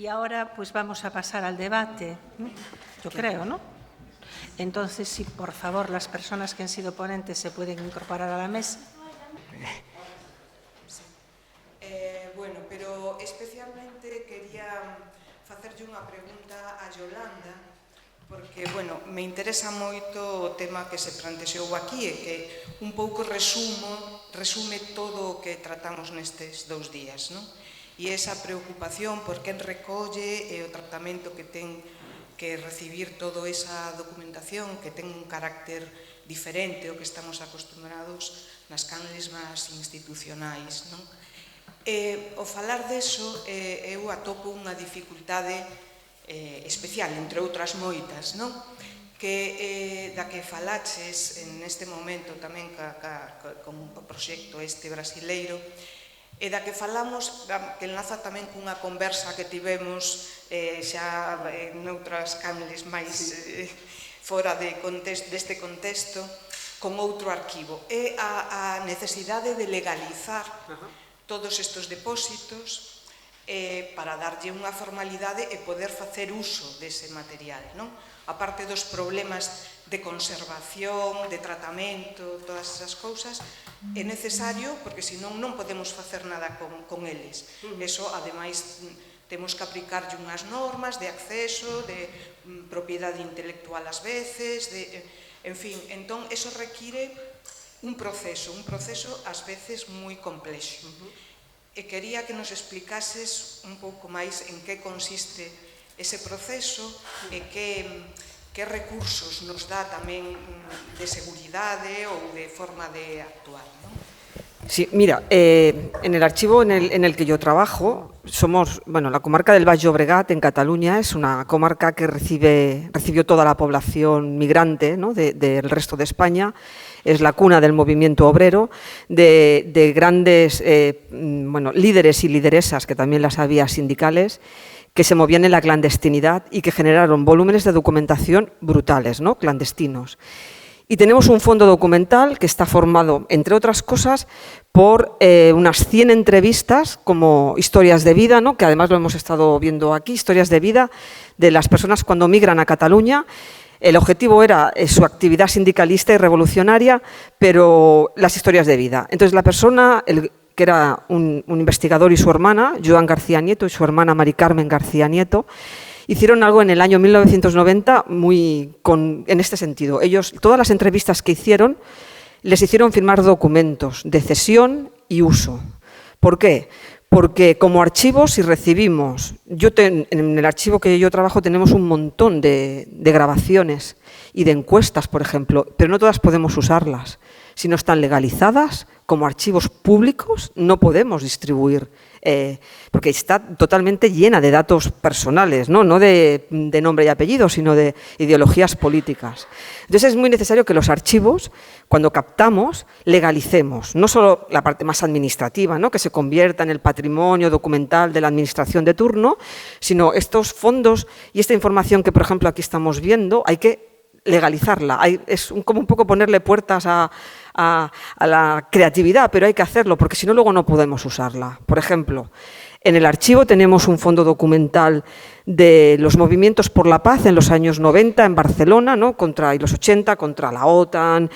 Y ahora pues vamos a pasar al debate, yo creo, ¿no? Entonces, si por favor las personas que han sido ponentes se pueden incorporar a la mesa. Sí. Bueno, pero especialmente quería facerlle unha pregunta a Yolanda, porque, bueno, me interesa moito o tema que se plantexou aquí e que un pouco resume todo o que tratamos nestes 2 días, non? E esa preocupación por quen recolle e o tratamento que ten que recibir toda esa documentación que ten un carácter diferente ao que estamos acostumbrados nas canles máis institucionais, non? Ao falar deso, eu atopo unha dificultade especial, entre outras moitas, non? Da que falaches neste momento tamén con o proxecto este brasileiro, e da que falamos, que enlaza tamén cunha conversa que tivemos xa noutras canles máis fora deste contexto, con outro arquivo. É a necesidade de legalizar todos estes depósitos para darlle unha formalidade e poder facer uso dese material, non? A parte dos problemas de conservación, de tratamento, todas esas cousas, é necesario, porque senón non podemos facer nada con eles. Eso, ademais, temos que aplicarlle unhas normas de acceso, de propiedade intelectual ás veces, en fin, entón, eso require un proceso ás veces moi complexo. E quería que nos explicases un pouco máis en que consiste ese proceso e que recursos nos dá tamén de seguridade ou de forma de actuar, non? Sí, mira, en el archivo en el que yo trabajo, somos, bueno, la comarca del Baix Llobregat en Cataluña es una comarca que recibió toda la población migrante, ¿no?, del resto de España. Es la cuna del movimiento obrero, de grandes bueno, líderes y lideresas, que también las había sindicales, que se movían en la clandestinidad y que generaron volúmenes de documentación brutales, ¿no?, clandestinos. Y tenemos un fondo documental que está formado, entre otras cosas, por unas 100 entrevistas como historias de vida, ¿no?, que además lo hemos estado viendo aquí, historias de vida de las personas cuando migran a Cataluña. El objetivo era su actividad sindicalista y revolucionaria, pero las historias de vida. Entonces, la persona, que era un investigador y su hermana, Joan García Nieto, y su hermana Mari Carmen García Nieto, hicieron algo en el año 1990 en este sentido. Ellos, todas las entrevistas que hicieron, les hicieron firmar documentos de cesión y uso. ¿Por qué? Porque como archivo, si recibimos, en el archivo que yo trabajo tenemos un montón de grabaciones y de encuestas, por ejemplo, pero no todas podemos usarlas. Si no están legalizadas como archivos públicos, no podemos distribuir, porque está totalmente llena de datos personales, no de nombre y apellido, sino de ideologías políticas. Entonces es muy necesario que los archivos, cuando captamos, legalicemos, no solo la parte más administrativa, ¿no?, que se convierta en el patrimonio documental de la administración de turno, sino estos fondos y esta información que, por ejemplo, aquí estamos viendo, hay que legalizarla. Es como un poco ponerle puertas a la creatividad, pero hay que hacerlo, porque si no, luego no podemos usarla. Por ejemplo, en el archivo tenemos un fondo documental de los movimientos por la paz en los años 90 en Barcelona, ¿no?, y los 80 contra la OTAN,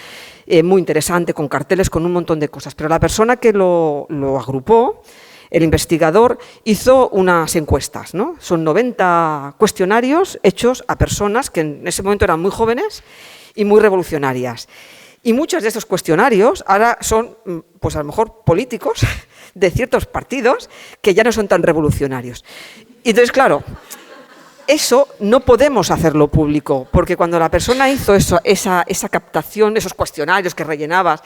muy interesante, con carteles, con un montón de cosas. Pero la persona que lo agrupó, el investigador, hizo unas encuestas, ¿no? Son 90 cuestionarios hechos a personas que en ese momento eran muy jóvenes y muy revolucionarias. Y muchos de estos cuestionarios ahora son, pues a lo mejor, políticos de ciertos partidos que ya no son tan revolucionarios. Y entonces, claro, eso no podemos hacerlo público, porque cuando la persona hizo esa captación, esos cuestionarios que rellenabas,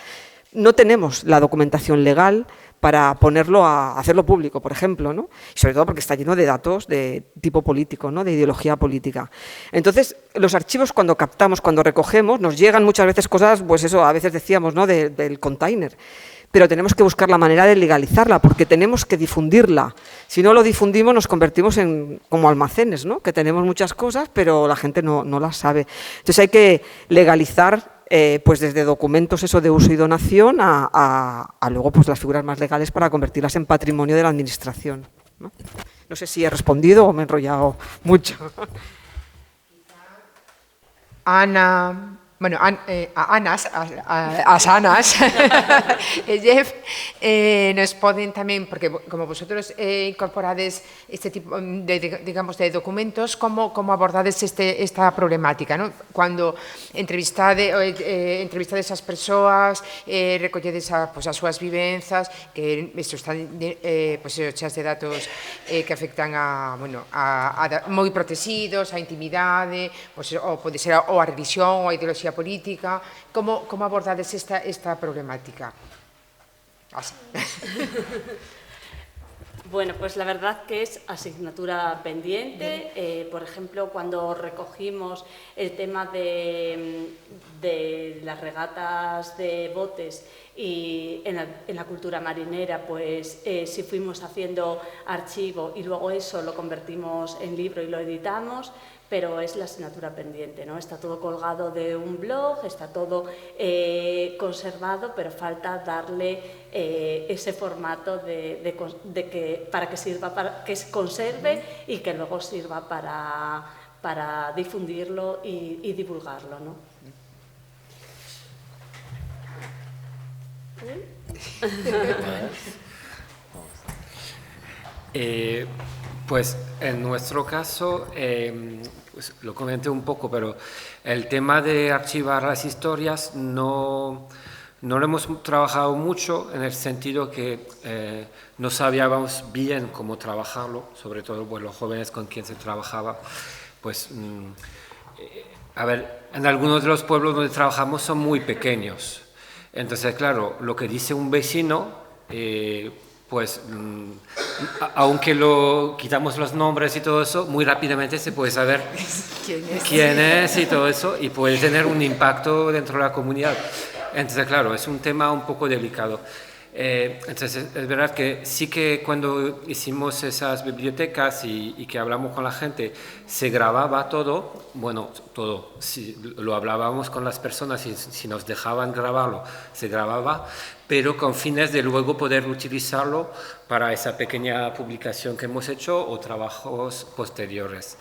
no tenemos la documentación legal para ponerlo hacerlo público, por ejemplo, ¿no? Y sobre todo porque está lleno de datos de tipo político, ¿no?, de ideología política. Entonces, los archivos, cuando captamos, cuando recogemos, nos llegan muchas veces cosas, pues eso, a veces decíamos, ¿no?, del container. Pero tenemos que buscar la manera de legalizarla, porque tenemos que difundirla. Si no lo difundimos, nos convertimos en como almacenes, ¿no?, que tenemos muchas cosas, pero la gente no las sabe. Entonces, hay que legalizar, pues desde documentos eso de uso y donación a luego pues las figuras más legales para convertirlas en patrimonio de la administración, ¿no? No sé si he respondido o me he enrollado mucho. Ana, bueno, as Anas e Jeff nos poden tamén, porque como vosotros incorporades este tipo de, digamos, de documentos, como abordades esta problemática, ¿no? Cuando entrevistades as persoas, recolledes as súas vivenzas, que isto están chas de datos que afectan a moi protegidos, a intimidade, ou pode ser ou a religión ou a ideoloxía política. Como abordades esta problemática? Así. Bueno, pues la verdad que es asignatura pendiente. Por ejemplo, cuando recogimos el tema de las regatas de botes y en la cultura marinera, pues sí fuimos haciendo archivo y luego eso lo convertimos en libro y lo editamos, pero es la asignatura pendiente, ¿no? Está todo colgado de un blog, está todo conservado, pero falta darle ese formato para que sirva, para que se conserve y que luego sirva para difundirlo y divulgarlo, ¿no? Pues en nuestro caso, pues lo comenté un poco, pero el tema de archivar las historias no lo hemos trabajado mucho, en el sentido que no sabíamos bien cómo trabajarlo, sobre todo pues, los jóvenes con quien se trabajaba. Pues, a ver, en algunos de los pueblos donde trabajamos son muy pequeños. Entonces, claro, lo que dice un vecino, pues, aunque quitamos los nombres y todo eso, muy rápidamente se puede saber quién es y todo eso, y puede tener un impacto dentro de la comunidad. Entonces, claro, es un tema un poco delicado. Entonces, es verdad que sí que cuando hicimos esas bibliotecas y que hablamos con la gente, se grababa todo, bueno, todo, si lo hablábamos con las personas y si nos dejaban grabarlo, se grababa, pero con fines de luego poder utilizarlo para esa pequeña publicación que hemos hecho o trabajos posteriores.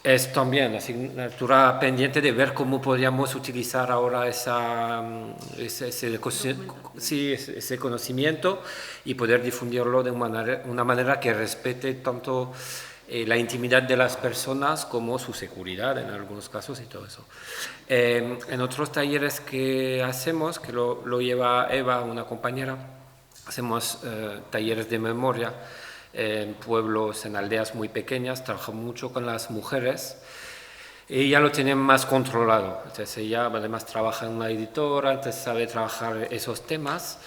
Es también asignatura pendiente de ver cómo podríamos utilizar ahora ese conocimiento y poder difundirlo de una manera que respete tanto la intimidad de las personas como su seguridad en algunos casos y todo eso. En otros talleres que hacemos, que lo lleva Eva, una compañera, hacemos talleres de memoria en pueblos, en aldeas muy pequeñas, trabajamos mucho con las mujeres y ya lo tienen más controlado. Entonces ella además trabaja en una editora, entonces sabe trabajar esos temas,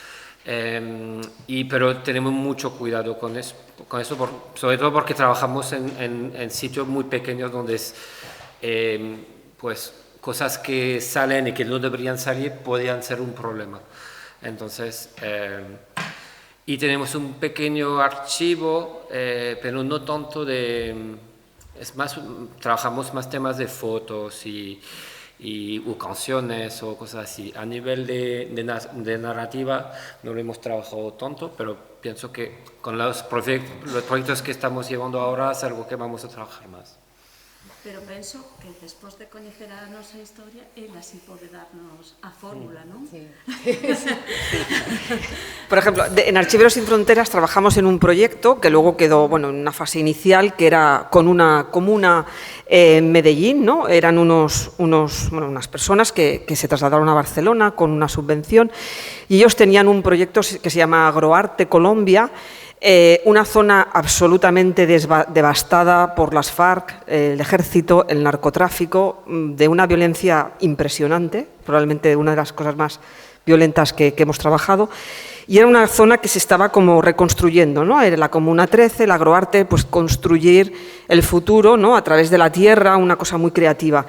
pero tenemos mucho cuidado con eso sobre todo porque trabajamos en sitios muy pequeños donde pues, cosas que salen y que no deberían salir podrían ser un problema. Entonces, y tenemos un pequeño archivo, pero no tanto es más, trabajamos más temas de fotos o canciones o cosas así. A nivel de narrativa no lo hemos trabajado tanto, pero pienso que con los proyectos que estamos llevando ahora es algo que vamos a trabajar más. Pero penso que despois de coñecer a nosa historia, ela si pode darnos a fórmula, non? Sí. Por ejemplo, en Archiveros Sin Fronteras trabajamos en un proyecto que luego quedó en una fase inicial, que era con una comuna en Medellín, ¿no? Eran unas personas que se trasladaron a Barcelona con una subvención y ellos tenían un proyecto que se llama Agroarte Colombia, una zona absolutamente devastada por las FARC, el ejército, el narcotráfico, de una violencia impresionante, probablemente una de las cosas más violentas que hemos trabajado, y era una zona que se estaba como reconstruyendo, ¿no? Era la Comuna 13, el Agroarte, pues construir el futuro, ¿no? A través de la tierra, una cosa muy creativa.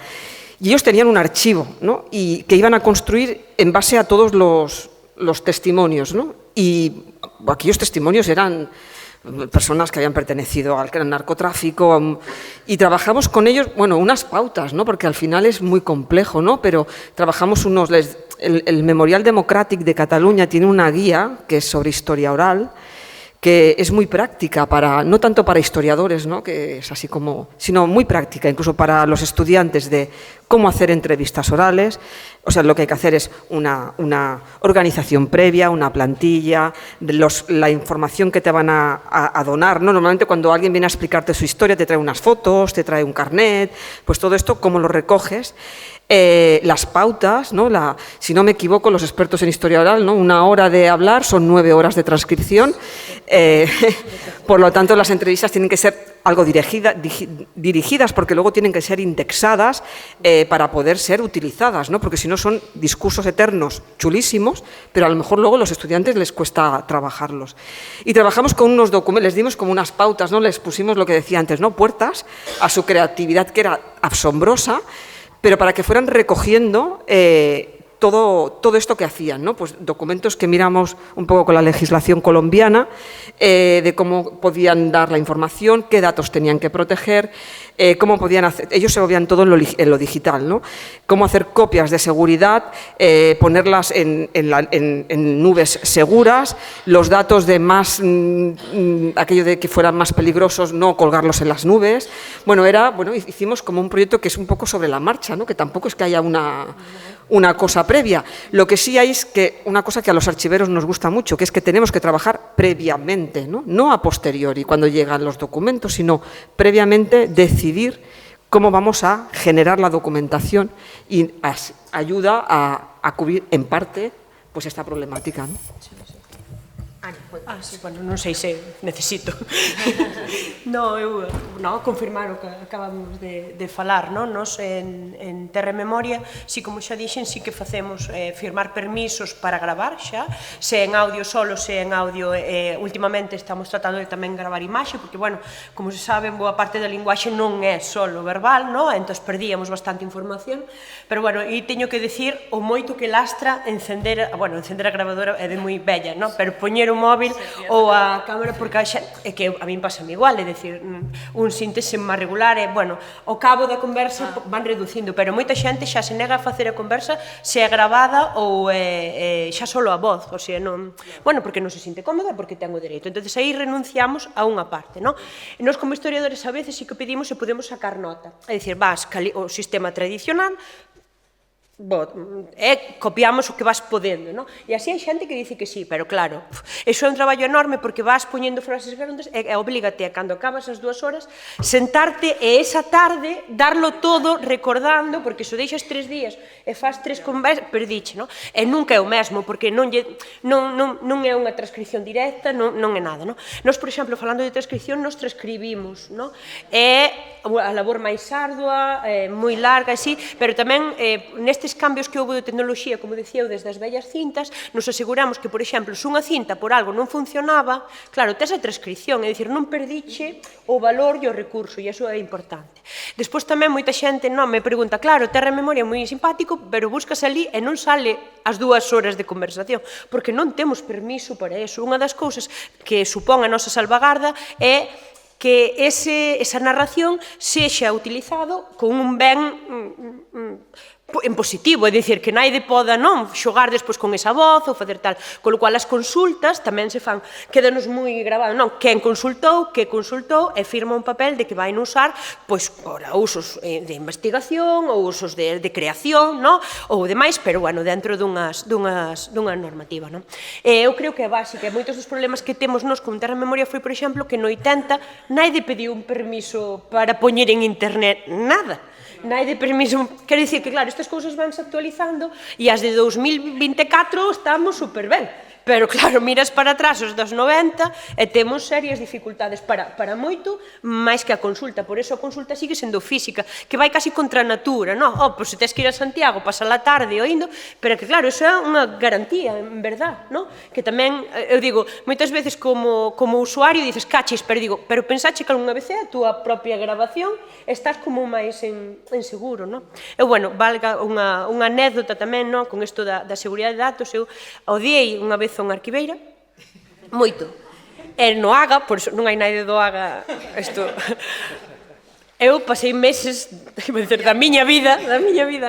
Y ellos tenían un archivo, ¿no? Y que iban a construir en base a todos los testimonios, ¿no? Y aquellos testimonios eran personas que habían pertenecido al narcotráfico y trabajamos con ellos, unas pautas, ¿no? Porque al final es muy complejo, ¿no? Pero trabajamos el Memorial Democràtic de Cataluña tiene una guía que es sobre historia oral, que es muy práctica, no tanto para historiadores, ¿no?, que es así como, sino muy práctica, incluso para los estudiantes, de cómo hacer entrevistas orales. O sea, lo que hay que hacer es una organización previa, una plantilla, la información que te van a donar, ¿no? Normalmente cuando alguien viene a explicarte su historia te trae unas fotos, te trae un carnet, pues todo esto, ¿cómo lo recoges? Las pautas, ¿no? Si no me equivoco, los expertos en historia oral, ¿no?, 1 hora de hablar son 9 horas de transcripción. Por lo tanto, las entrevistas tienen que ser algo dirigidas, porque luego tienen que ser indexadas para poder ser utilizadas, ¿no? Porque si no son discursos eternos chulísimos, pero a lo mejor luego a los estudiantes les cuesta trabajarlos. Y trabajamos con unos documentos, les dimos como unas pautas, ¿no? Les pusimos lo que decía antes, ¿no?, puertas a su creatividad, que era asombrosa, pero para que fueran recogiendo todo esto que hacían, ¿no? Pues documentos que miramos un poco con la legislación colombiana, de cómo podían dar la información, qué datos tenían que proteger, cómo podían hacer, ellos se movían todo en lo digital, ¿no? Cómo hacer copias de seguridad, ponerlas en nubes seguras, los datos de más, aquello de que fueran más peligrosos, no colgarlos en las nubes. Bueno, hicimos como un proyecto que es un poco sobre la marcha, ¿no?, que tampoco es que haya una cosa previa. Lo que sí hay es que una cosa que a los archiveros nos gusta mucho, que es que tenemos que trabajar previamente, no a posteriori, cuando llegan los documentos, sino previamente decidir cómo vamos a generar la documentación, y ayuda a cubrir en parte pues esta problemática, ¿no? Sí, bueno, non sei se necesito. Confirmar o que acabamos de falar, non? Nos en Terra e Memoria, si como xa dixen, si que facemos firmar permisos para gravar xa, se en audio solo, se en audio, últimamente estamos tratando de tamén gravar imaxe, porque, bueno, como se sabe, boa parte da linguaxe non é solo verbal, non? Entón perdíamos bastante información, pero, bueno, e teño que decir o moito que lastra encender a gravadora é de moi bella, non? Pero poñer o móvil ou a cámara, porque é que a min pasa igual, é dicir, un síntese máis regular, bueno, ao cabo da conversa van reducindo, pero moita xente xa se nega a facer a conversa se é gravada ou xa solo a voz, o sea, non, bueno, porque non se sinte cómoda, porque ten o dereito. Entonces aí renunciamos a unha parte, non? E nós como historiadores a veces sí que pedimos se podemos sacar nota, é dicir, vas o sistema tradicional, copiamos o que vas podendo, non? E así hai xente que dice que sí, pero claro, iso é un traballo enorme, porque vas poñendo frases grandes e oblígate a, cando acabas as 2 horas, sentarte e esa tarde darlo todo recordando, porque se o deixas 3 días e faz 3 conversas, perdiche, non? E nunca é o mesmo, porque non é unha transcripción directa, non é nada, non? Nos, por exemplo, falando de transcripción, nos transcribimos, non? É a labor máis ardua, moi larga, así, pero tamén nestes cambios que houve de tecnoloxía, como decía eu, desde as vellas cintas, nos aseguramos que, por exemplo, se unha cinta por algo non funcionaba, claro, tes a transcripción, é dicir, non perdiche o valor e o recurso, e iso é importante. Despois tamén moita xente non me pregunta, claro, Terra e Memoria é moi simpático, pero buscas ali e non sale as 2 horas de conversación, porque non temos permiso para eso. Unha das cousas que supón a nosa salvagarda é que esa narración sexa utilizado con un ben en positivo, é dicir, que naide poda non xogar despois con esa voz ou facer tal, con lo cual as consultas tamén se fan, quedanos moi grabado, non, quen consultou, que consultou e firma un papel de que vai usar pois para usos de investigación ou usos de creación, non, ou demais, pero bueno, dentro dunha normativa, non. Eu creo que é básica, moitos dos problemas que temos nos con Terra e Memoria foi, por exemplo, que no 80 naide pediu un permiso para poñer en internet nada. Naide permiso, quero dicir que, claro, estas cousas vanse actualizando e as de 2024 estamos super ben. Pero, claro, miras para atrás os dos 90 e temos serias dificultades para moito máis que a consulta. Por eso a consulta sigue sendo física, que vai casi contra a natura, non? Pois se tes que ir a Santiago, pasar a tarde oindo, pero que, claro, eso é unha garantía, en verdad, non? Que tamén, eu digo, moitas veces como usuario dices, cachis, pero pensache que algunha vez é a túa propia grabación, estás como máis en seguro, non? Eu, bueno, valga unha anécdota tamén, non? Con isto da seguridade de datos, eu odiei unha vez unha arquiveira, moito. E no AGA, por iso non hai naide do AGA, isto... Eu pasei meses, da miña vida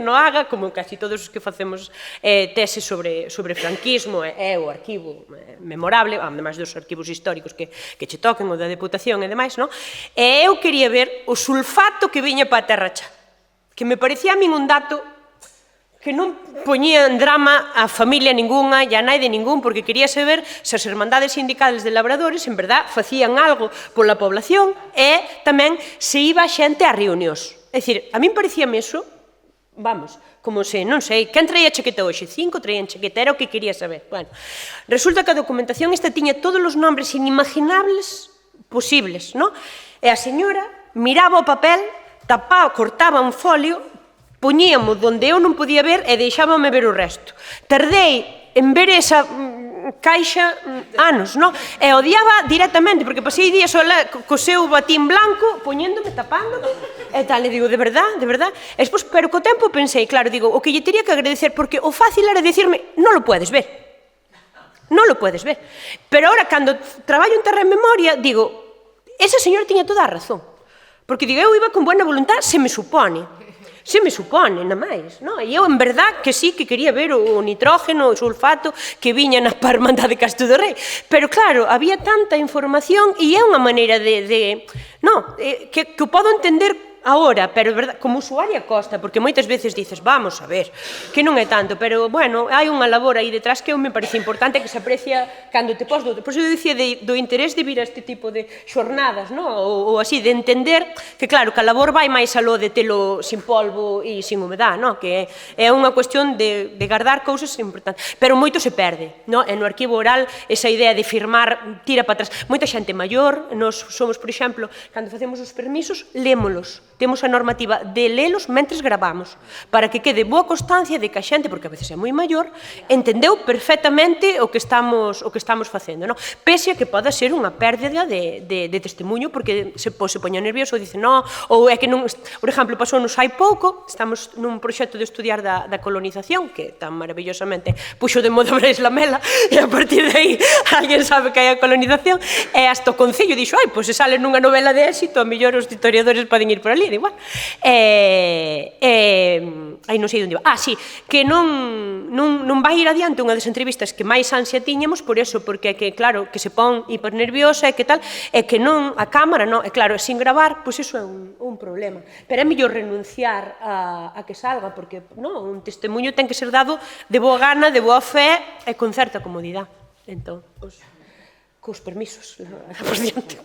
no AGA, como casi todos os que facemos teses sobre franquismo, é o arquivo memorable, ademais dos arquivos históricos que che toquen, o da Deputación e demais, non? E eu quería ver o sulfato que viña para a Terra Cha, que me parecía a min un dato que non poñía en drama a familia ninguna e a nai de ningún, porque quería saber se as hermandades sindicales de labradores en verdad facían algo pola población e tamén se iba a xente a reunións. É dicir, a min parecíame iso, vamos, como se, non sei, quen traía chaqueta hoxe? 5 traían chaqueta, era o que quería saber. Bueno, resulta que a documentación esta tiña todos os nombres inimaginables posibles, non? E a señora miraba o papel, tapaba, cortaba un folio, poñíamos onde eu non podía ver e deixábame ver o resto. Tardei en ver esa caixa anos, non? E odiaba directamente, porque pasei días co seu batín blanco, poñéndome, tapándome, e tal, e digo, de verdad, de verdad. E despois, pero co tempo pensei, claro, digo, o que lle teria que agradecer, porque o fácil era dicirme, non lo puedes ver. Non lo puedes ver. Pero ahora, cando traballo en terra en memoria, digo, esa señora tiña toda a razón. Porque, digo, eu iba con buena voluntad, se me supone, na máis, non? E eu, en verdad, que sí, que quería ver o nitrógeno, o sulfato que viña na Hermandade de Castro do Rei. Pero, claro, había tanta información e é unha maneira non, que o podo entender agora, pero como usuaria costa, porque moitas veces dices, vamos a ver, que non é tanto, pero, bueno, hai unha labor aí detrás que eu me parece importante, que se aprecia cando te pos do... Por iso eu dicía do interés de vir a este tipo de xornadas, non? Ou así, de entender que, claro, que a labor vai máis aló de telo sin polvo e sin humedad, non? Que é unha cuestión de guardar cousas importantes, pero moito se perde, non? E no arquivo oral, esa idea de firmar, tira para atrás. Moita xente maior, nos somos, por exemplo, cando facemos os permisos, lémolos. Temos a normativa de lelos mentres gravamos, para que quede boa constancia de que a xente, porque a veces é moi maior, entendeu perfectamente o que estamos facendo, non? Pese a que poda ser unha pérdida de testemunho, porque se poña nervioso e dice, non, ou é que non... Por exemplo, pasounos hai pouco, estamos nun proxecto de estudiar da colonización, que tan maravillosamente puxo de moda Brais Lamela, e a partir de aí alguén sabe que hai a colonización, e hasta o Concello dixo, ai, pois se sale nunha novela de éxito, a mellor os historiadores poden ir por ali, igual. Aí non sei onde va. Sí, que non vai ir adiante unha das entrevistas que máis ansia tiñamos por eso, porque é que, claro, que se pon hipernerviosa e que tal, e que non, a cámara non, e claro, sin gravar, pois iso é un problema. Pero é mellor renunciar a que salga, porque non, un testemunho ten que ser dado de boa gana, de boa fe e con certa comodidade. Entón, cos permisos, por diante.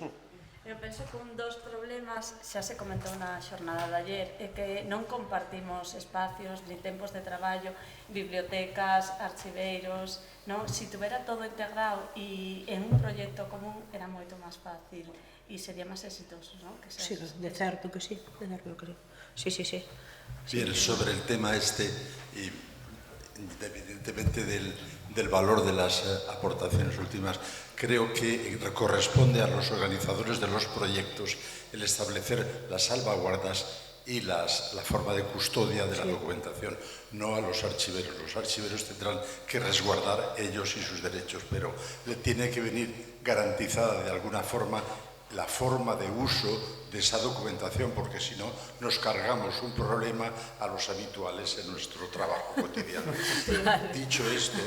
Eu penso que un dos problemas, xa se comentou na xornada de ayer, é que non compartimos espacios ni tempos de traballo, bibliotecas, archiveiros, non? Si tuvera todo integrado e en un proxecto común era moito máis fácil e sería máis exitoso, non? Sí, de certo que sí, de certo que sí. Sí. Bien, sobre el tema este, y independientemente del valor de las aportaciones últimas, creo que corresponde a los organizadores de los proyectos el establecer las salvaguardas y la forma de custodia de la documentación, no a los archiveros. Los archiveros tendrán que resguardar ellos y sus derechos, pero le tiene que venir garantizada de alguna forma la forma de uso de esa documentación, porque si no nos cargamos un problema a los habituales en nuestro trabajo cotidiano. Dicho esto,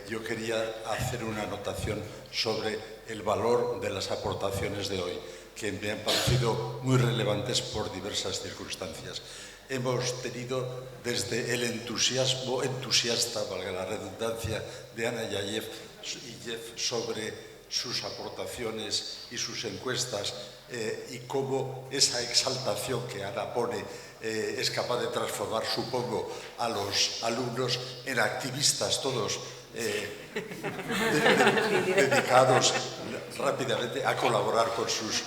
yo quería hacer una anotación sobre el valor de las aportaciones de hoy, que me han parecido muy relevantes por diversas circunstancias. Hemos tenido desde el entusiasmo entusiasta, valga la redundancia, de Ana y Jeff sobre sus aportaciones y sus encuestas y cómo esa exaltación que Ana pone es capaz de transformar, supongo, a los alumnos en activistas todos dedicados rápidamente a colaborar con sus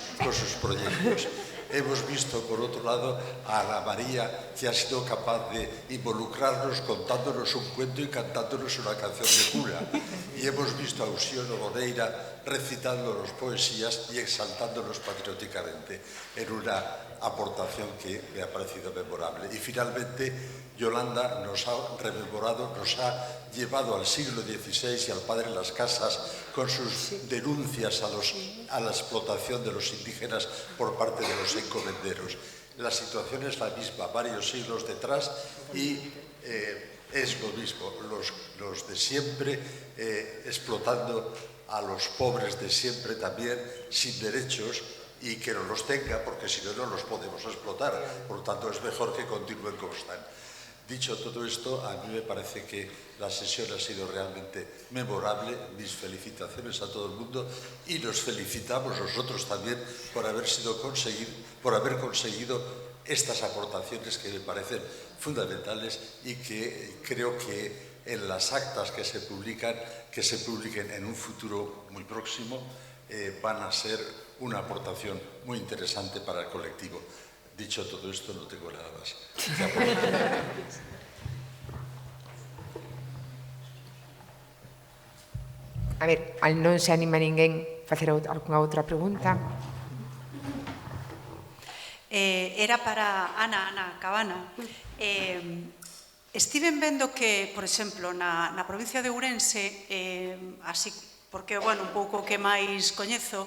proyectos. Hemos visto, por otro lado, a Ana María, que ha sido capaz de involucrarnos contándonos un cuento y cantándonos una canción de cura. Y hemos visto a Uxío Moreira recitándonos poesías y exaltándonos patrióticamente en una aportación que me ha parecido memorable. Y finalmente, Yolanda nos ha rememorado, nos ha llevado al siglo XVI y al padre Las Casas con sus denuncias a la explotación de los indígenas por parte de los encomenderos. La situación es la misma, varios siglos detrás, y es lo mismo, los de siempre explotando a los pobres de siempre también, sin derechos, y que no los tenga, porque si no, no los podemos explotar. Por lo tanto, es mejor que continúen como están. Dicho todo esto, a mí me parece que la sesión ha sido realmente memorable. Mis felicitaciones a todo el mundo, y nos felicitamos nosotros también por haber conseguido estas aportaciones que me parecen fundamentales y que creo que en las actas que se publiquen en un futuro muy próximo, van a ser una aportación muy interesante para el colectivo. Dicho todo esto, no tengo nada más. A ver, non se anima ninguén a facer algunha outra pregunta. Era para Ana Cabana. Estiven vendo que, por exemplo, na provincia de Ourense, así, porque, bueno, un pouco que máis coñezo,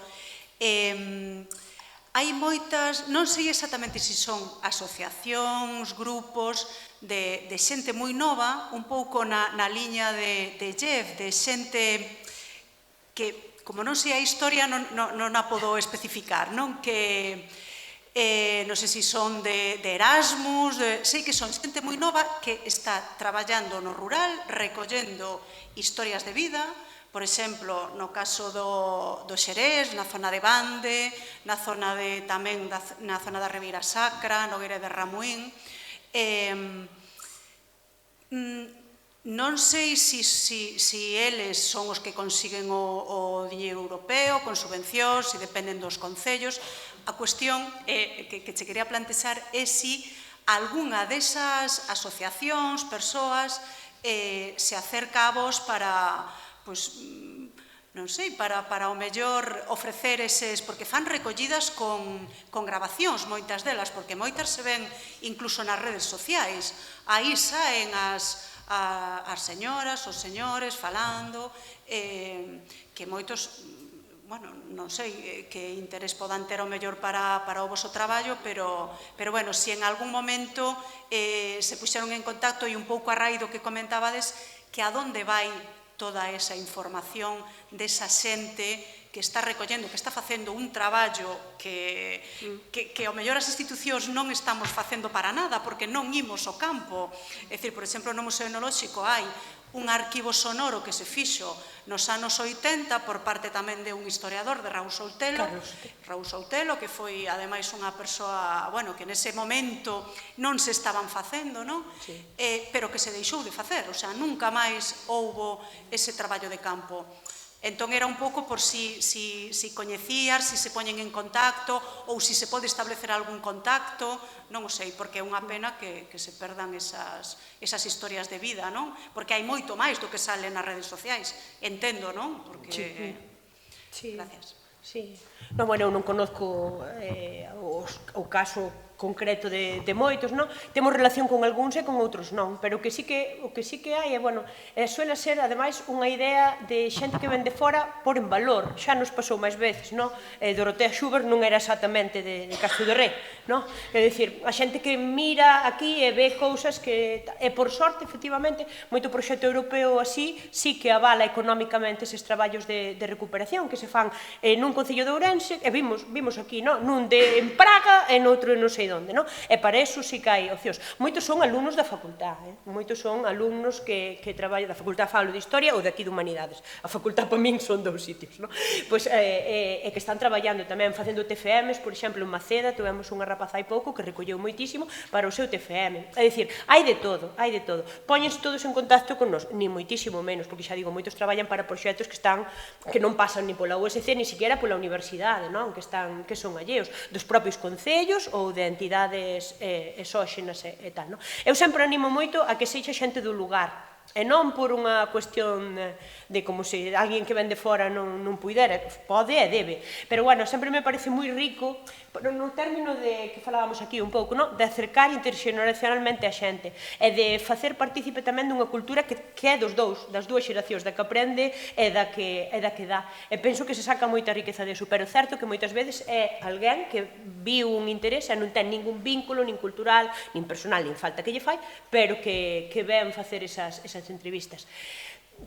hai moitas, non sei exactamente se son asociacións, grupos de xente moi nova, un pouco na liña de Jeff, de xente que, como non sei a historia, non a podo especificar, non? Que non sei se son de Erasmus, sei que son xente moi nova que está traballando no rural, recollendo historias de vida, por exemplo, no caso do Xerés, na zona de Bande, na zona tamén na zona da Ribeira Sacra, Nogueira de Ramuín. Non sei se eles son os que consiguen o diñeiro europeo, con subvencións, se dependen dos concellos. A cuestión que che quería plantexar é se algunha desas asociacións, persoas, se acerca a vos para, pois, non sei, para o mellor ofrecer eses, porque fan recollidas con grabacións, moitas delas, porque moitas se ven incluso nas redes sociais. Aí saen as señoras, os señores falando, que moitos, bueno, non sei que interés podan ter o mellor para o voso traballo, pero, bueno, se en algún momento se puxeron en contacto, e un pouco a raíz do que comentabades, que a donde vai toda esa información desa xente que está recollendo, que está facendo un traballo que ao mellor as institucións non estamos facendo para nada, porque non imos ao campo. É dicir, por exemplo, no Museo Etnolóxico hai un arquivo sonoro que se fixo nos anos 80 por parte tamén de un historiador, de Raúl Soutelo, que foi, ademais, unha persoa, bueno, que nese momento non se estaban facendo, non? Pero que se deixou de facer, o sea, nunca máis houbo ese traballo de campo. Entón, era un pouco por si coñecías, si se poñen en contacto, ou si se pode establecer algún contacto, non o sei, porque é unha pena que se perdan esas historias de vida, non? Porque hai moito máis do que sale nas redes sociais, entendo, non? Porque... Gracias. Sí. Non, bueno, eu non conozco o caso concreto de moitos, non? Temos relación con algúns e con outros non, pero o que sí que hai é, bueno, suele ser, ademais, unha idea de xente que ven de fora por en valor, xa nos pasou máis veces, non? Dorotea Schubert non era exactamente de Castro de Rei, non? É dicir, a xente que mira aquí e ve cousas que, e por sorte, efectivamente, moito proxecto europeo así, sí que avala económicamente eses traballos de recuperación que se fan nun concello de Ourense, e vimos aquí, non? Nun en Praga e noutro non sei onde, non? E para eso sí que hai opcións. Moitos son alumnos da facultad, moitos son alumnos que traballan da facultad, falo de Historia ou de aquí de Humanidades. A facultad para min son dous sitios, non? Pois, e que están traballando tamén facendo TFMs, por exemplo, en Maceda, tivemos unha rapaza hai pouco que recolleu moitísimo para o seu TFM. É dicir, hai de todo, hai de todo. Póñense todos en contacto con nós, ni moitísimo menos, porque xa digo, moitos traballan para proxectos que non pasan ni pola USC, ni siquiera pola universidade, non? Que son alleos dos propios concellos ou de entidades exóxenas e tal, non? Eu sempre animo moito a que sexa xente do lugar, e non por unha cuestión de como se alguén que ven de fora non puidera, pode e debe, pero bueno, sempre me parece moi rico no término de que falábamos aquí un pouco, de acercar interxeneracionalmente a xente e de facer partícipe tamén dunha cultura que é dos dous, das dúas xeracións, da que aprende e da que dá, e penso que se saca moita riqueza deso, pero certo que moitas veces é alguén que viu un interés e non ten ningún vínculo, nin cultural, nin personal, nin falta que lle fai, pero que ven facer esas entrevistas.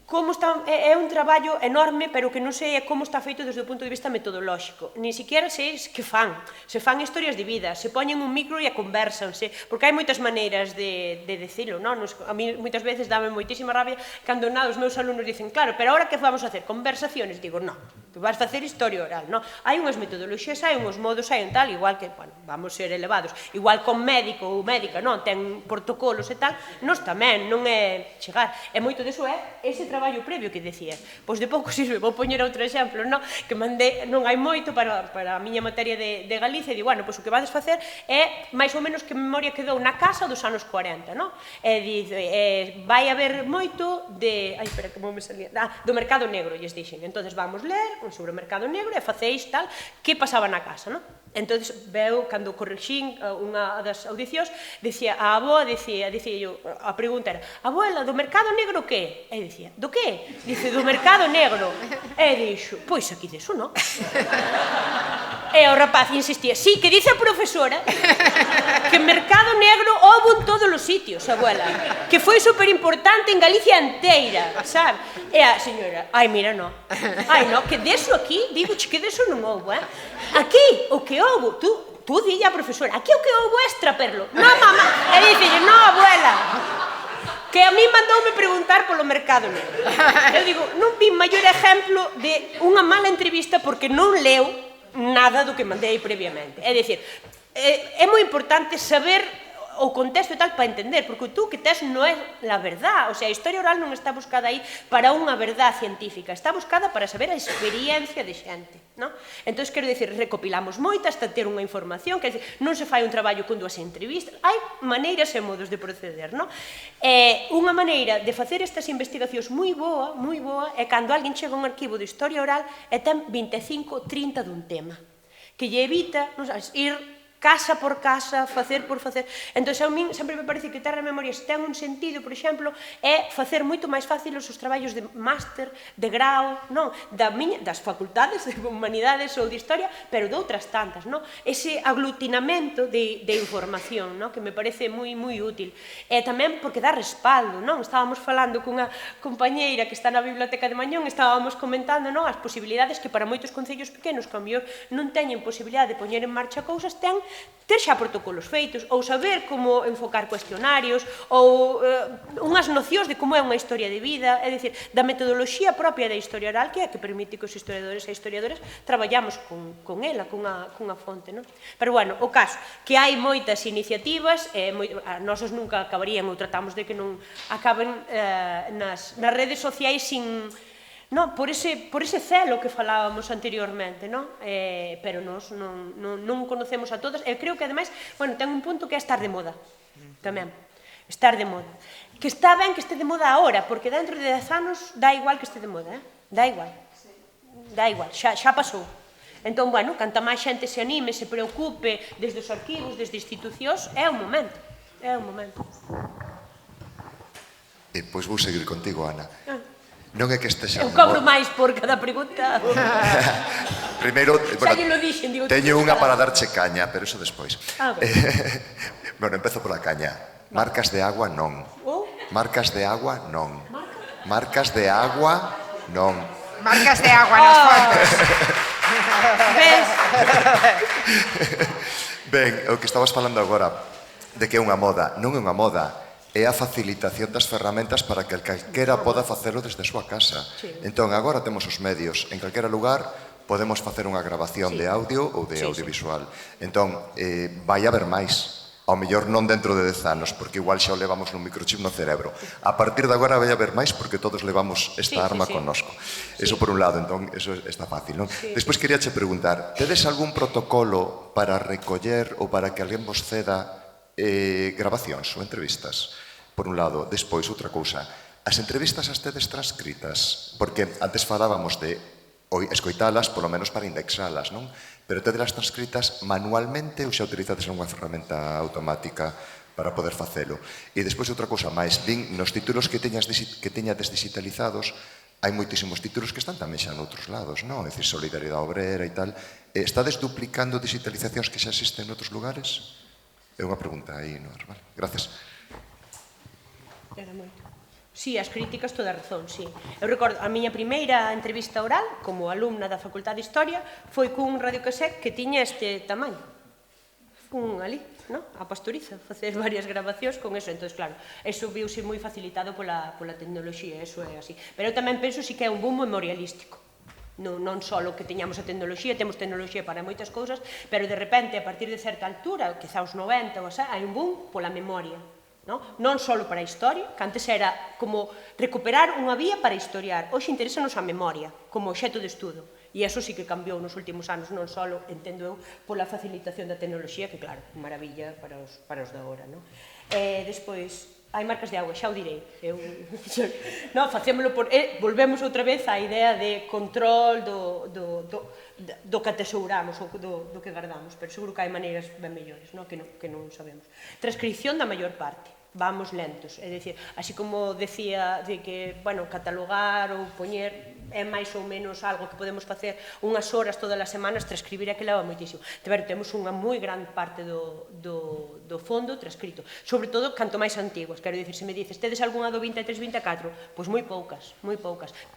Como está, é un traballo enorme, pero que non sei como está feito desde o punto de vista metodolóxico. Ni siquiera sei que fan. Se fan historias de vida, se poñen un micro e a conversanse, porque hai moitas maneiras de decirlo, non? A mí moitas veces dame moitísima rabia cando os meus alumnos dicen, claro, pero ahora que vamos a hacer? Conversaciones? Digo, non, vas a facer historia oral, non? Hai unhas metodoloxías, hai uns modos, hai un tal, igual que, bueno, vamos ser elevados, igual con médico ou médica, non? Ten protocolos e tal, nos tamén, non é chegar. E moito deso é ese traballo previo que decías. Pois de pouco sirve, vou poñer outro exemplo, non? Que mandei, non hai moito para a miña materia de Galicia, e digo, bueno, pois o que vades facer é máis ou menos que memoria quedou na casa dos anos 40, non? E dice, vai haber moito de, ai, espera, como me salía, do mercado negro, lles dixen. Entonces vamos ler sobre o mercado negro e facéis tal, que pasaba na casa, non? Entonces veo, cando correxín unha das audicións, dicía, a avoa, dicía yo, a pregunta era, abuela, do mercado negro que? E dicía, do que? Dice, do mercado negro. E dixo, pois aquí deso, non? E o rapaz insistía, sí, que dice a profesora que mercado negro houbo en todos os sitios, abuela, que foi superimportante en Galicia enteira, sabe? E a señora, ai, mira, non. Ai, non, que deso aquí, digo, que deso non houbo, Aquí, o que houbo, tú dille a profesora, aquí o que houbo é extraperlo. Non, mamá. E dicelle, non, abuela, que a mí mandoume preguntar polo mercado negro. Eu digo, non vi maior exemplo de unha mala entrevista porque non leu nada do que mandei previamente. É dicir, é moi importante saber o contexto e tal para entender, porque tú que tes non é a verdad, o sea, a historia oral non está buscada aí para unha verdad científica, está buscada para saber a experiencia de xente, non? Entón, quero dicir, recopilamos moita hasta ter unha información, quer dicir, non se fai un traballo con dúas entrevistas, hai maneiras e modos de proceder, non? Unha maneira de facer estas investigacións moi boa, é cando alguén chega a un arquivo de historia oral e ten 25 ou 30 dun tema, que lle evita, non sabes, ir casa por casa, facer por facer. Entón, a min sempre me parece que ter a memoria se ten un sentido, por exemplo, é facer moito máis fácil os traballos de máster, de grau, non? Das facultades de humanidades ou de historia, pero de outras tantas, non? Ese aglutinamento de información, non? Que me parece moi útil. E tamén porque dá respaldo, non? Estábamos falando cunha compañeira que está na biblioteca de Mañón, estábamos comentando, non? As posibilidades que para moitos concellos pequenos que ao mellor non teñen posibilidade de poñer en marcha cousas, ten ter xa protocolos feitos, ou saber como enfocar cuestionarios, ou unhas nocións de como é unha historia de vida, é dicir, da metodoloxía propia da historia oral, que é a que permite que os historiadores e historiadoras traballamos con ela, cunha fonte, non? Pero, bueno, o caso, que hai moitas iniciativas, nosos nunca acabarían, ou tratamos de que non acaben nas redes sociais sin... Non, por ese celo que falábamos anteriormente, non? Pero nós non conocemos a todas, e creo que, ademais, bueno, ten un punto que é estar de moda, tamén, estar de moda. Que está ben que este de moda ahora, porque dentro de 10 anos dá igual que este de moda, dá igual, xa pasou. Entón, bueno, canta máis xente se anime, se preocupe desde os arquivos, desde institucións, é o momento, Pois vou seguir contigo, Ana. Non é que estexa... Eu cobro máis por cada pregunta. Primeiro, teño unha para dar darche caña, pero eso despois. Bueno, empezo pola caña. Marcas de agua, non. Marcas de agua, non. Marcas de agua, non. Marcas de agua nas fotos. Ves? Ben, o que estabas falando agora, de que é unha moda, non é unha moda, é a facilitación das ferramentas para que calquera poda facelo desde a súa casa. Entón, agora temos os medios. En calquera lugar podemos facer unha grabación de audio ou de audiovisual. Entón, vai haber máis. Ao mellor non dentro de 10 anos, porque igual xa o levamos nun microchip no cerebro. A partir de agora vai haber máis porque todos levamos esta arma connosco. Eso por un lado, entón, eso está fácil, non? Despois quería che preguntar, tedes algún protocolo para recoller ou para que alguén vos ceda grabacións ou entrevistas? Por un lado. Despois, outra cousa, As entrevistas as tedes transcritas, porque antes falábamos de escoitalas, polo menos para indexalas, non? Pero tedelas transcritas manualmente ou xa utilizades unha ferramenta automática para poder facelo? E despois outra cousa máis, vin nos títulos que teñades digitalizados, hai moitísimos títulos que están tamén xa noutros lados, non? É dicir, Solidariedade Obrera e tal. Estades duplicando digitalizacións que xa existen noutros lugares? É unha pregunta aí, non? Vale, gracias. Era moito. Sí, as críticas, toda a razón, sí. Eu recordo, a miña primeira entrevista oral, como alumna da Facultade de Historia, foi cun radiocassette que tiña este tamaño. Fun ali, non? A Pastoriza, facer varias grabacións con eso. Entón, claro, eso viuse moi facilitado pola tecnoloxía, eso é así. Pero eu tamén penso si que é un boom memorialístico. Non só que teñamos a tecnoloxía, temos tecnoloxía para moitas cousas, pero de repente, a partir de certa altura, quizá os 90 ou así, hai un boom pola memoria. Non só para a historia, que antes era como recuperar unha vía para historiar. Hoxe interesa-nos a memoria, como obxecto de estudo. E iso sí que cambiou nos últimos anos, non só, entendo eu, pola facilitación da tecnoloxía, que claro, maravilla para os de agora. Despois, hai marcas de auga, xa o direi. Facémolo por... Volvemos outra vez á idea de control do que atesouramos ou do que guardamos, pero seguro que hai maneiras ben mellores, que non sabemos. Transcripción da maior parte. Vamos lentos, é dicir, así como decía de que, bueno, catalogar ou poñer é máis ou menos algo que podemos facer unhas horas todas as semanas, transcribir é que leva moitísimo. Temos unha moi grande parte do fondo transcrito, sobre todo canto máis antiguas, quero dicir, se me dices, tedes algunha do 23-24? Pois moi poucas,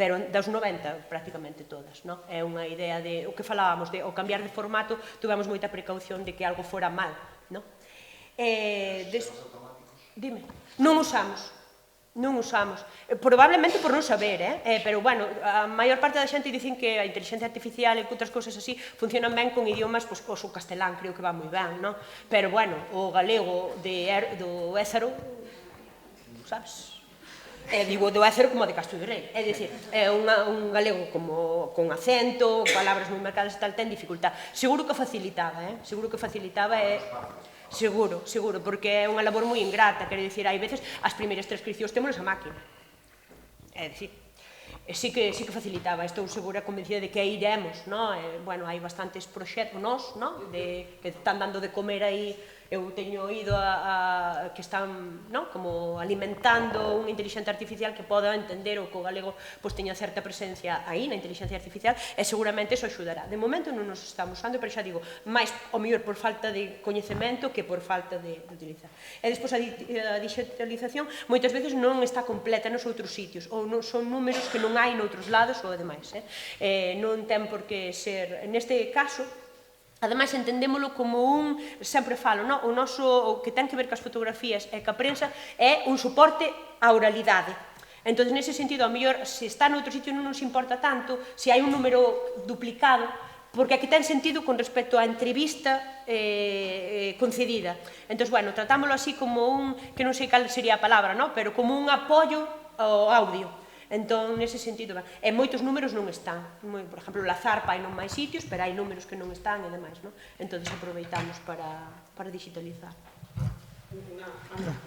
pero das 90 prácticamente todas, non? É unha idea de, o que falábamos, de o cambiar de formato, tuvemos moita precaución de que algo fora mal, non? Dime, non usamos, probablemente por non saber, pero, bueno, a maior parte da xente dicen que a inteligencia artificial e outras cousas así funcionan ben con idiomas, pois, o castelán creo que va moi ben, non? Pero, bueno, o galego do Ézaro, sabes? Digo do Ézaro como de Castro de Rei, é dicir, é un galego con acento, palabras moi marcadas e tal, ten dificultad. Seguro que facilitaba, Seguro, porque é unha labor moi ingrata, quero dicir, hai veces as primeiras transcripcións témonos a máquina. É dicir, sí que facilitaba, estou segura, convencida de que aí iremos, non? Bueno, hai bastantes proxectos, que están dando de comer aí, eu teño oído que están como alimentando unha inteligencia artificial que poda entender o que o galego teña certa presencia aí na inteligencia artificial e seguramente eso axudará. De momento non nos estamos usando, pero xa digo, máis o mellor por falta de coñecemento que por falta de utilizar. E despois a digitalización moitas veces non está completa nos outros sitios ou son números que non hai noutros lados ou ademais. Non ten por que ser, neste caso, ademais, entendémolo como sempre falo, o noso, o que ten que ver cas fotografías e ca prensa é un soporte á oralidade. Entón, nese sentido, ao mellor, se está noutro sitio non nos importa tanto, se hai un número duplicado, porque aquí ten sentido con respecto á entrevista concedida. Entón, bueno, tratámoslo así como que non sei cal sería a palabra, pero como un apoio ao audio. Entón, nese sentido, e moitos números non están. Por exemplo, la zarpa hai non máis sitios, pero hai números que non están e demais, non? Entón, aproveitamos para digitalizar.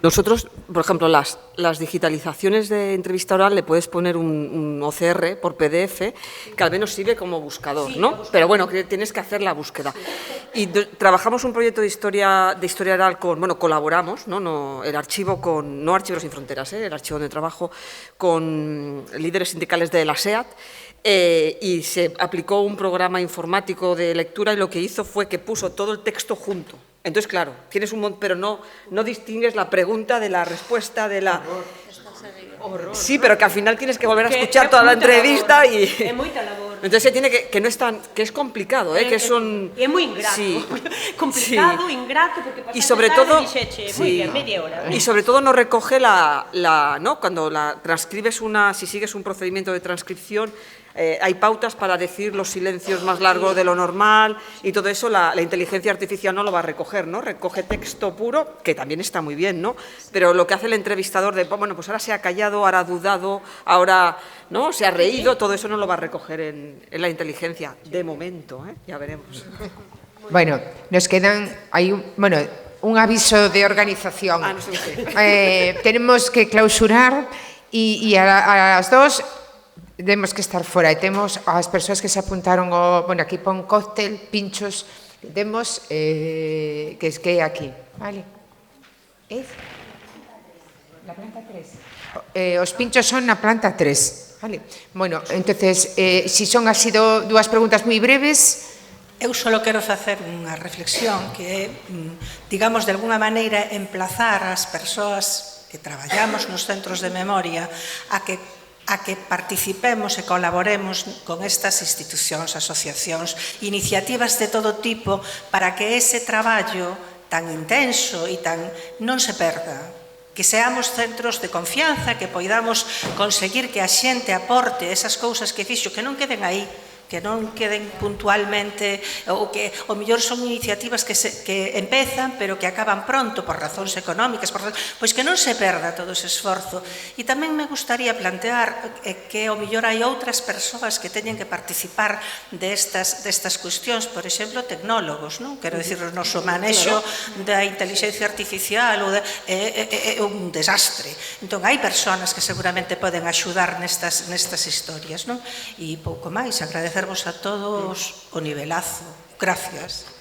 Nosotros, por ejemplo, las digitalizaciones de entrevista oral le puedes poner un OCR por PDF que al menos sirve como buscador, ¿no? Pero bueno, que tienes que hacer la búsqueda. Y trabajamos un proyecto de historia oral con, bueno, colaboramos, ¿no? El archivo con, no Archivos Sin Fronteras, el archivo donde trabajo, con líderes sindicales de la SEAT, y se aplicó un programa informático de lectura y lo que hizo fue que puso todo el texto junto. Entonces, claro, tienes un montón, pero no distingues la pregunta de la respuesta de la... Horror. Sí, pero que al final tienes que volver a escuchar toda la entrevista y... É moita labor. Entonces se tiene que no es tan... que es complicado, que son... É moi ingrato. Sí. Complicado, ingrato, porque y sobre todo, media hora. Y sobre todo no recoge ¿no? Cuando transcribes si sigues un procedimiento de transcripción, hay pautas para decir los silencios más largos de lo normal y todo eso la inteligencia artificial no lo va a recoger, ¿no? Recoge texto puro, que también está muy bien, ¿no? Pero lo que hace el entrevistador de, bueno, pues ahora se ha callado, ahora ha dudado, ahora, ¿no? Se ha reído, todo eso no lo va a recoger en la inteligencia, de momento, ya veremos. Bueno, nos quedan, un aviso de organización. No sé qué. Tenemos que clausurar E as dos temos que estar fora e temos as persoas que se apuntaron bueno, aquí pon cóctel, pinchos, temos que é aquí, vale? La planta 3. Os pinchos son na planta 3, vale? Bueno, entonces, si son así dúas preguntas moi breves. Eu só quero facer unha reflexión que é, digamos, de alguna maneira emplazar as persoas que traballamos nos centros de memoria a que participemos e colaboremos con estas institucións, asociacións, iniciativas de todo tipo para que ese traballo tan intenso e tan non se perda, que seamos centros de confianza, que poidamos conseguir que a xente aporte esas cousas que fixo, que non queden aí, que non queden puntualmente, ou que o mellor son iniciativas que empezan pero que acaban pronto por razóns económicas, pois que non se perda todo ese esforzo. E tamén me gustaría plantear que o mellor hai outras persoas que teñen que participar destas cuestións, por exemplo, tecnólogos, non? Quero dicir, o noso manexo da inteligencia artificial é un desastre. Entón, hai persoas que seguramente poden axudar nestas historias, non? E pouco máis, agradecervos a todos o nivelazo. Gracias.